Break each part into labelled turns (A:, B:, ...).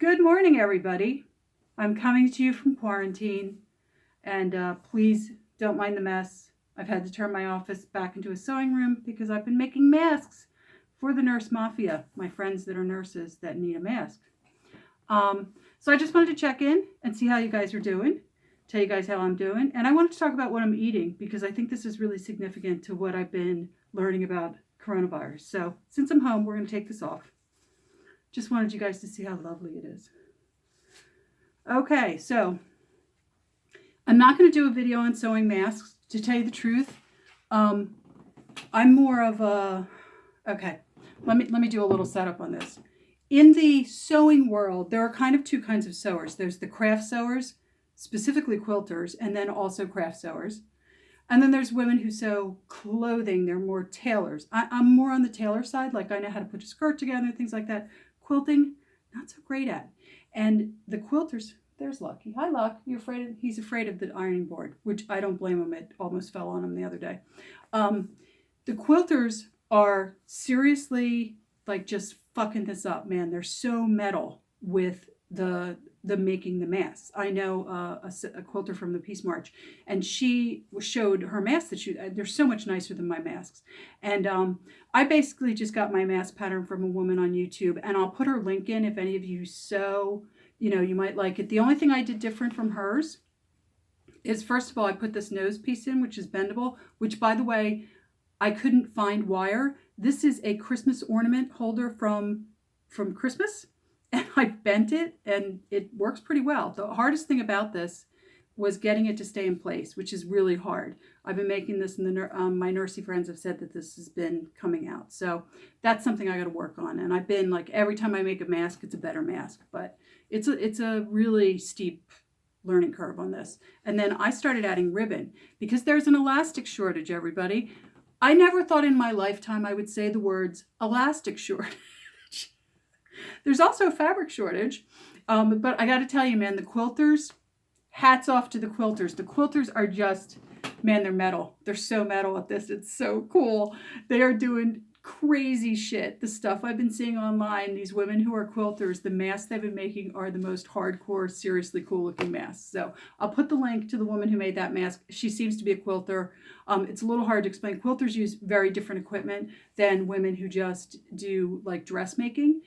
A: Good morning, everybody. I'm coming to you from quarantine, and please don't mind the mess. I've had to turn my office back into a sewing room because I've been making masks for the nurse mafia, my friends that are nurses that need a mask. So I just wanted to check in and see how you guys are doing, tell you guys how I'm doing, and I wanted to talk about what I'm eating because I think this is really significant to what I've been learning about coronavirus. So since I'm home, we're going to take this off. Just wanted you guys to see how lovely it is. Okay, so I'm not going to do a video on sewing masks, to tell you the truth. I'm more of a, okay, let me do a little setup on this. In the sewing world, there are kind of two kinds of sewers. There's the craft sewers, specifically quilters, and then also craft sewers. And then there's women who sew clothing. They're more tailors. I'm more on the tailor side, like I know how to put a skirt together, things like that. Quilting, not so great at. And the quilters, there's Lucky. Hi, Luck. He's afraid of the ironing board, which I don't blame him. It almost fell on him the other day. The quilters are seriously like just fucking this up, man. They're so metal with the making the masks. I know a quilter from the Peace March, and she showed her masks that they're so much nicer than my masks. And I basically just got my mask pattern from a woman on YouTube, and I'll put her link in if any of you sew, you might like it. The only thing I did different from hers is, first of all, I put this nose piece in, which is bendable, which, by the way, I couldn't find wire. This is a Christmas ornament holder from Christmas. And I bent it, and it works pretty well. The hardest thing about this was getting it to stay in place, which is really hard. I've been making this, and my nursey friends have said that this has been coming out. So that's something I got to work on. And I've been like, every time I make a mask, it's a better mask. But it's a really steep learning curve on this. And then I started adding ribbon because there's an elastic shortage, everybody. I never thought in my lifetime I would say the words elastic shortage. There's also a fabric shortage, but I got to tell you, man, the quilters, hats off to the quilters. The quilters are just, man, they're metal. They're so metal at this. It's so cool. They are doing crazy shit. The stuff I've been seeing online, these women who are quilters, the masks they've been making are the most hardcore, seriously cool looking masks. So I'll put the link to the woman who made that mask. She seems to be a quilter. It's a little hard to explain. Quilters use very different equipment than women who just do like dressmaking.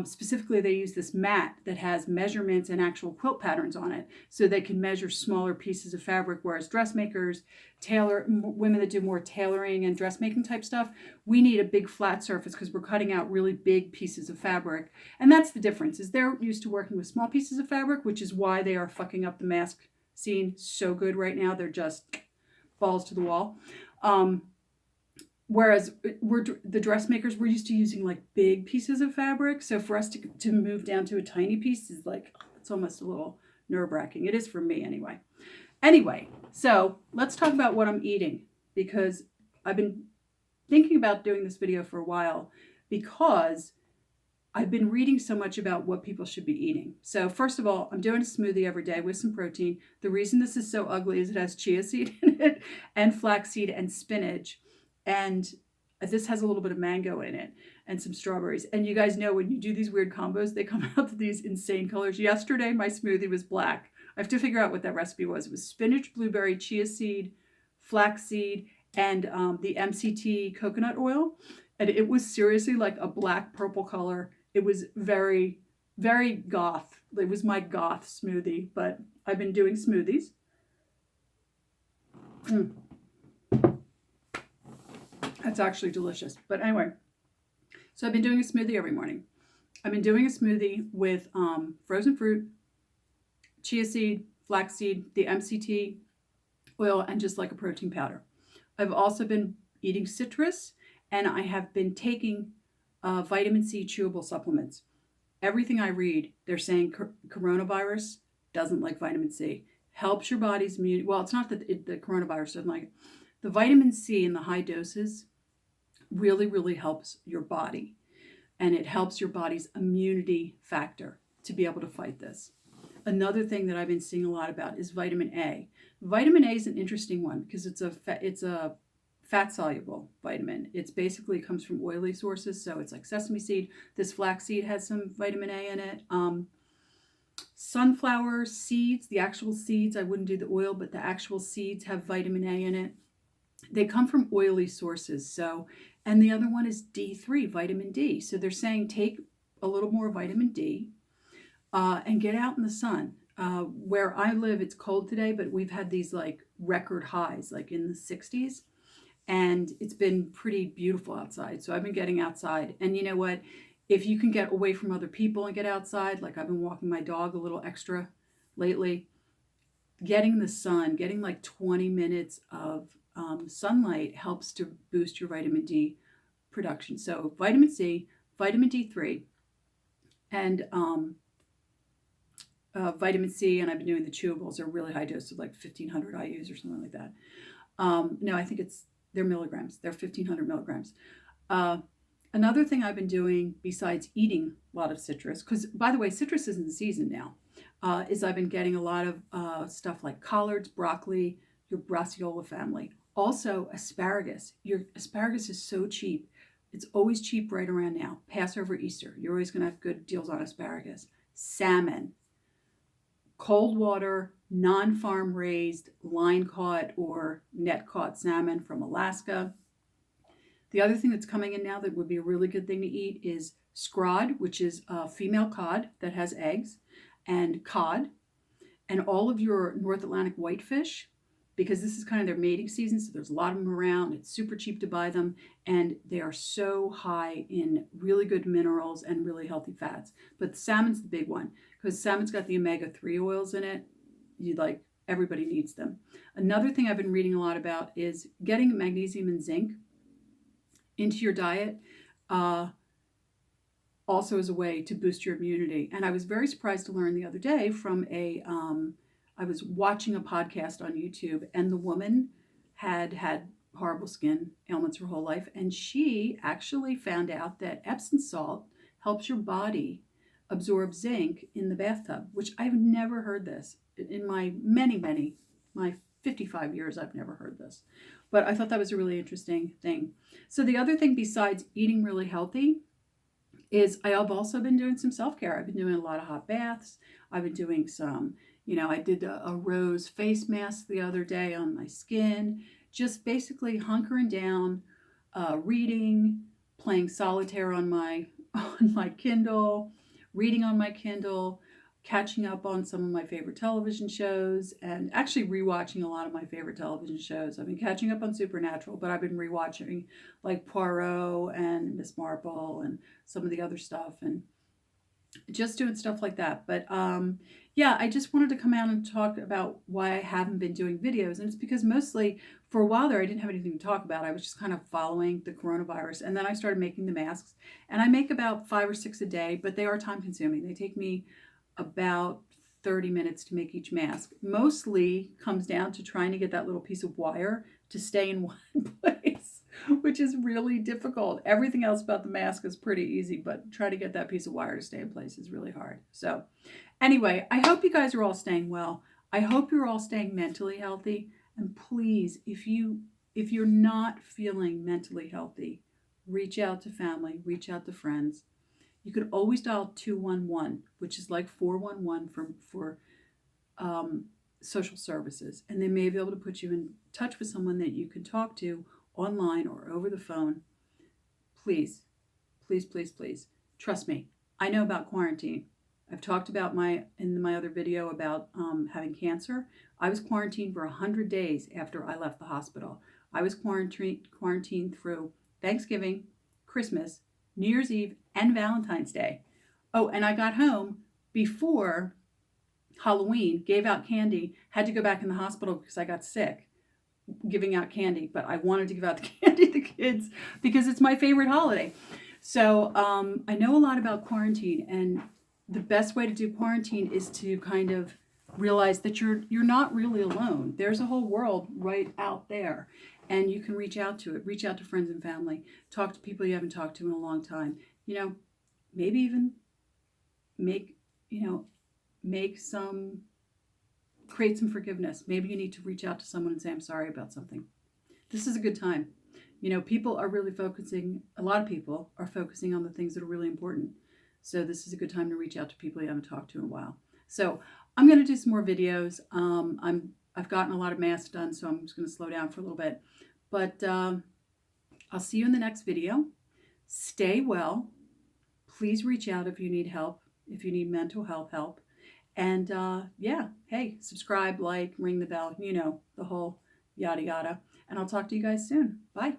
A: Specifically, they use this mat that has measurements and actual quilt patterns on it, so they can measure smaller pieces of fabric, whereas dressmakers, women that do more tailoring and dressmaking type stuff, we need a big flat surface because we're cutting out really big pieces of fabric. And that's the difference, is they're used to working with small pieces of fabric, which is why they are fucking up the mask scene so good right now. They're just balls to the wall. Whereas the dressmakers, we're used to using like big pieces of fabric. So for us to move down to a tiny piece is like, it's almost a little nerve-wracking. It is for me anyway. Anyway, so let's talk about what I'm eating, because I've been thinking about doing this video for a while because I've been reading so much about what people should be eating. So first of all, I'm doing a smoothie every day with some protein. The reason this is so ugly is it has chia seed in it and flaxseed and spinach. And this has a little bit of mango in it and some strawberries. And you guys know when you do these weird combos, they come out with these insane colors. Yesterday, my smoothie was black. I have to figure out what that recipe was. It was spinach, blueberry, chia seed, flaxseed, and the MCT coconut oil. And it was seriously like a black purple color. It was very, very goth. It was my goth smoothie, but I've been doing smoothies. That's actually delicious. But anyway, so I've been doing a smoothie every morning. I've been doing a smoothie with frozen fruit, chia seed, flaxseed, the MCT oil, and just like a protein powder. I've also been eating citrus, and I have been taking vitamin C chewable supplements. Everything I read, they're saying coronavirus doesn't like vitamin C. Helps your body's immunity. Well, it's not that the coronavirus doesn't like it. The vitamin C in the high doses really, really helps your body. And it helps your body's immunity factor to be able to fight this. Another thing that I've been seeing a lot about is vitamin A. Vitamin A is an interesting one because it's a fat-soluble vitamin. It's basically comes from oily sources, so it's like sesame seed. This flaxseed has some vitamin A in it. Sunflower seeds, the actual seeds, I wouldn't do the oil, but the actual seeds have vitamin A in it. They come from oily sources. So, and the other one is D3, vitamin D. So they're saying take a little more vitamin D and get out in the sun. Where I live, it's cold today, but we've had these like record highs, like in the 60s, and it's been pretty beautiful outside. So I've been getting outside. And you know what? If you can get away from other people and get outside, like I've been walking my dog a little extra lately, getting the sun, getting like 20 minutes of sunlight helps to boost your vitamin D production. So vitamin C, vitamin D3, and vitamin C, and I've been doing the chewables. They're really high dose of like 1,500 IUs or something like that. No, I think they're milligrams. They're 1,500 milligrams. Another thing I've been doing besides eating a lot of citrus, because by the way, citrus is in season now, is I've been getting a lot of stuff like collards, broccoli, your Brassiola family. Also, asparagus. Your asparagus is so cheap. It's always cheap right around now. Passover, Easter. You're always going to have good deals on asparagus. Salmon. Cold water, non-farm raised, line caught or net caught salmon from Alaska. The other thing that's coming in now that would be a really good thing to eat is scrod, which is a female cod that has eggs, and cod, and all of your North Atlantic whitefish, because this is kind of their mating season, so there's a lot of them around. It's super cheap to buy them, and they are so high in really good minerals and really healthy fats. But the salmon's the big one, because salmon's got the omega-3 oils in it. Everybody needs them. Another thing I've been reading a lot about is getting magnesium and zinc into your diet, also as a way to boost your immunity. And I was very surprised to learn the other day from I was watching a podcast on YouTube, and the woman had horrible skin ailments her whole life, and she actually found out that Epsom salt helps your body absorb zinc in the bathtub, which I've never heard this. In my my 55 years, I've never heard this. But I thought that was a really interesting thing. So the other thing besides eating really healthy is I have also been doing some self-care. I've been doing a lot of hot baths. I've been doing some, I did a rose face mask the other day on my skin, just basically hunkering down, reading, playing solitaire on my Kindle, reading on my Kindle, catching up on some of my favorite television shows, and actually rewatching a lot of my favorite television shows. I've been catching up on Supernatural, but I've been rewatching like Poirot and Miss Marple and some of the other stuff, and just doing stuff like that. But yeah, I just wanted to come out and talk about why I haven't been doing videos. And it's because mostly for a while there, I didn't have anything to talk about. I was just kind of following the coronavirus. And then I started making the masks. And I make about 5 or 6 a day, but they are time consuming. They take me about 30 minutes to make each mask. Mostly comes down to trying to get that little piece of wire to stay in one place, which is really difficult. Everything else about the mask is pretty easy, but try to get that piece of wire to stay in place is really hard. So anyway, I hope you guys are all staying well. I hope you're all staying mentally healthy. And please, if you're not feeling mentally healthy, reach out to family, reach out to friends. You could always dial 211, which is like 411 for social services. And they may be able to put you in touch with someone that you can talk to online or over the phone. Please, please, please, please. Trust me. I know about quarantine. I've talked about in my other video about having cancer. I was quarantined for 100 days after I left the hospital. I was quarantined through Thanksgiving, Christmas, New Year's Eve, and Valentine's Day. Oh, and I got home before Halloween, gave out candy, had to go back in the hospital because I got sick giving out candy, but I wanted to give out the candy to the kids because it's my favorite holiday. So I know a lot about quarantine, and the best way to do quarantine is to kind of realize that you're not really alone. There's a whole world right out there, and you can reach out to it. Reach out to friends and family. Talk to people you haven't talked to in a long time. Maybe even create some forgiveness. Maybe you need to reach out to someone and say, I'm sorry about something. This is a good time. People are really a lot of people are focusing on the things that are really important. So this is a good time to reach out to people you haven't talked to in a while. So I'm going to do some more videos. I've gotten a lot of masks done, so I'm just going to slow down for a little bit. But I'll see you in the next video. Stay well. Please reach out if you need help, if you need mental health help. And yeah, hey, subscribe, like, ring the bell, you know, the whole yada yada. And I'll talk to you guys soon. Bye.